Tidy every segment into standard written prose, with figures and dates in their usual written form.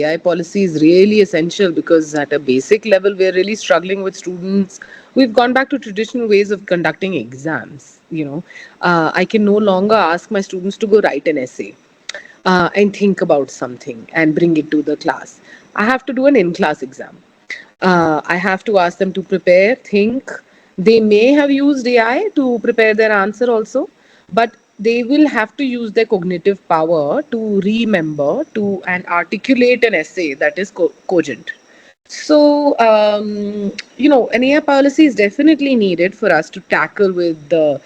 AI policy is really essential because at a basic level, we're really struggling with students. We've gone back to traditional ways of conducting exams. I can no longer ask my students to go write an essay and think about something and bring it to the class. I have to do an in class exam. I have to ask them to prepare, think. They may have used AI to prepare their answer also, but they will have to use their cognitive power to remember to and articulate an essay that is cogent. So, an AI policy is definitely needed for us to tackle with the,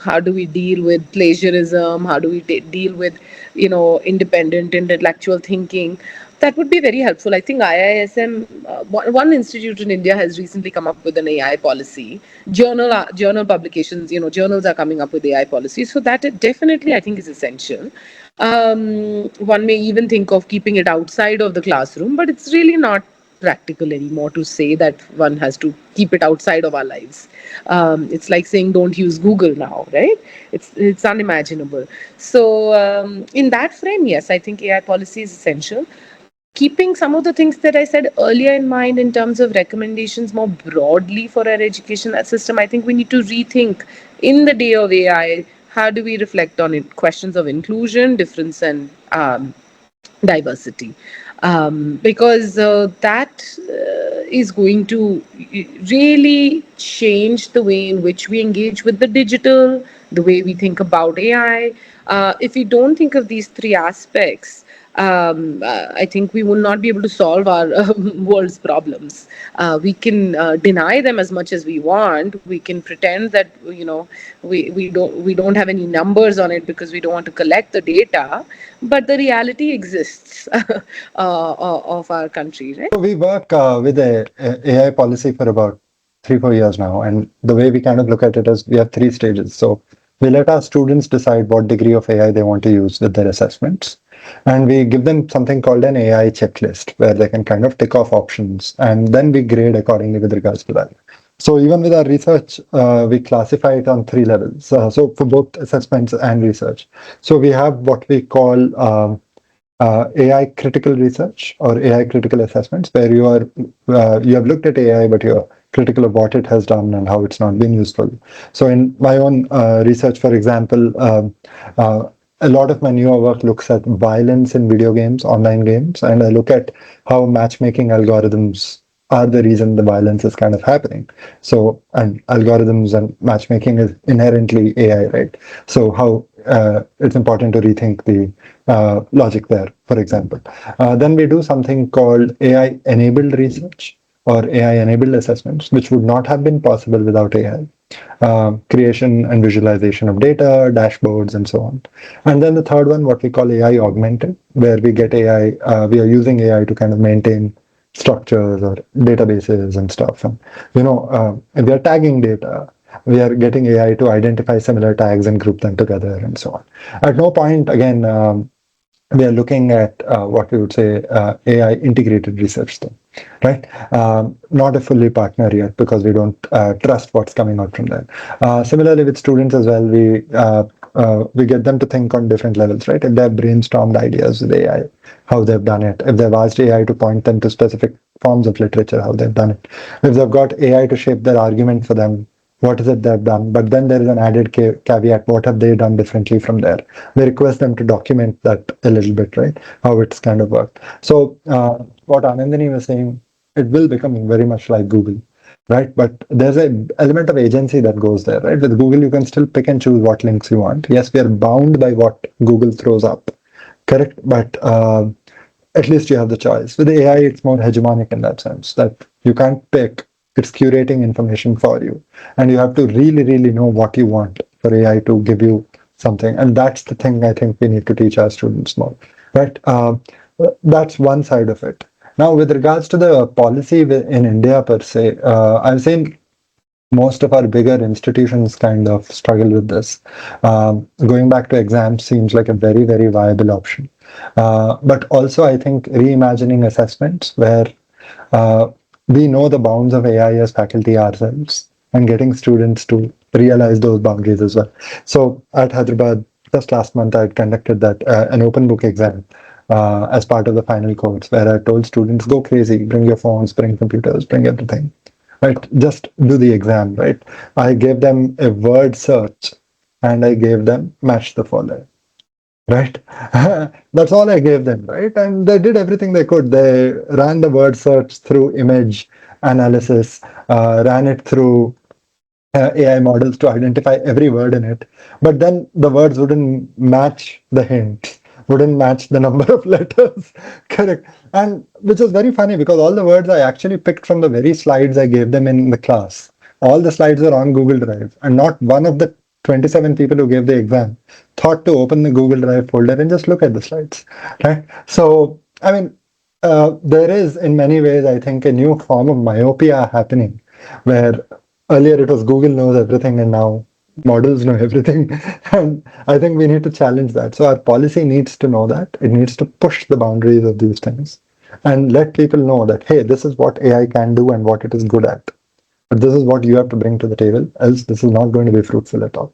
how do we deal with plagiarism? How do we deal with, independent intellectual thinking? That would be very helpful. I think IISM, one institute in India has recently come up with an AI policy. Journal publications, journals are coming up with AI policies. So that definitely, I think, is essential. One may even think of keeping it outside of the classroom, but it's really not practical anymore to say that one has to keep it outside of our lives. It's like saying don't use Google now, right? It's unimaginable. So in that frame, yes, I think AI policy is essential. Keeping some of the things that I said earlier in mind in terms of recommendations more broadly for our education system, I think we need to rethink in the day of AI. How do we reflect on it? Questions of inclusion, difference, and diversity, because that is going to really change the way in which we engage with the digital, the way we think about AI. If we don't think of these three aspects, I think we will not be able to solve our world's problems. We can deny them as much as we want. We can pretend that we don't have any numbers on it because we don't want to collect the data, but the reality exists of our country, right? So we work with a AI policy for about 3, 4 years now, and the way we kind of look at it is we have three stages. So we let our students decide what degree of AI they want to use with their assessments, and we give them something called an AI checklist where they can kind of tick off options, and then we grade accordingly with regards to that. So even with our research, we classify it on three levels. So for both assessments and research. So we have what we call AI critical research or AI critical assessments, where you have looked at AI, but you're critical of what it has done and how it's not been useful. So in my own research, for example, a lot of my newer work looks at violence in video games, online games, and I look at how matchmaking algorithms are the reason the violence is kind of happening. So, and algorithms and matchmaking is inherently AI, right? So, how it's important to rethink the logic there, for example. Then we do something called AI enabled research or AI enabled assessments, which would not have been possible without AI. Creation and visualization of data, dashboards, and so on. And then the third one, what we call AI augmented, where we get AI, we are using AI to kind of maintain structures or databases and stuff. And if we are tagging data, we are getting AI to identify similar tags and group them together and so on. At no point, again, we are looking at what we would say AI integrated research thing, right? Not a fully partner yet because we don't trust what's coming out from there. Similarly, with students as well, we get them to think on different levels, right? If they've brainstormed ideas with AI, how they've done it. If they've asked AI to point them to specific forms of literature, how they've done it. If they've got AI to shape their argument for them, what is it they've done? But then there is an added caveat. What have they done differently from there? We request them to document that a little bit, right? How it's kind of worked. So what Anandini was saying, it will become very much like Google, right? But there's an element of agency that goes there, right? With Google, you can still pick and choose what links you want. Yes, we are bound by what Google throws up, correct? But at least you have the choice. With AI, it's more hegemonic in that sense that you can't pick. It's curating information for you. And you have to really, really know what you want for AI to give you something. And that's the thing I think we need to teach our students more, right? That's one side of it. Now, with regards to the policy in India per se, I've seen most of our bigger institutions kind of struggle with this. Going back to exams seems like a very, very viable option. But also, I think reimagining assessments where we know the bounds of AI as faculty ourselves and getting students to realize those boundaries as well. So at Hyderabad, just last month, I had conducted that an open book exam as part of the final course, where I told students, go crazy, bring your phones, bring computers, bring everything, right? Just do the exam, right? I gave them a word search and I gave them match the following, right? That's all I gave them, right? And they did everything they could. They ran the word search through image analysis, ran it through AI models to identify every word in it, but then the words wouldn't match the hint, wouldn't match the number of letters. Correct. And which is very funny because all the words I actually picked from the very slides I gave them in the class. All the slides are on Google Drive, and not one of the 27 people who gave the exam thought to open the Google Drive folder and just look at the slides. Right. So, I mean, there is, in many ways, I think, a new form of myopia happening where earlier it was Google knows everything and now models know everything. And I think we need to challenge that. So our policy needs to know that. It needs to push the boundaries of these things and let people know that, hey, this is what AI can do and what it is good at. But this is what you have to bring to the table, else this is not going to be fruitful at all.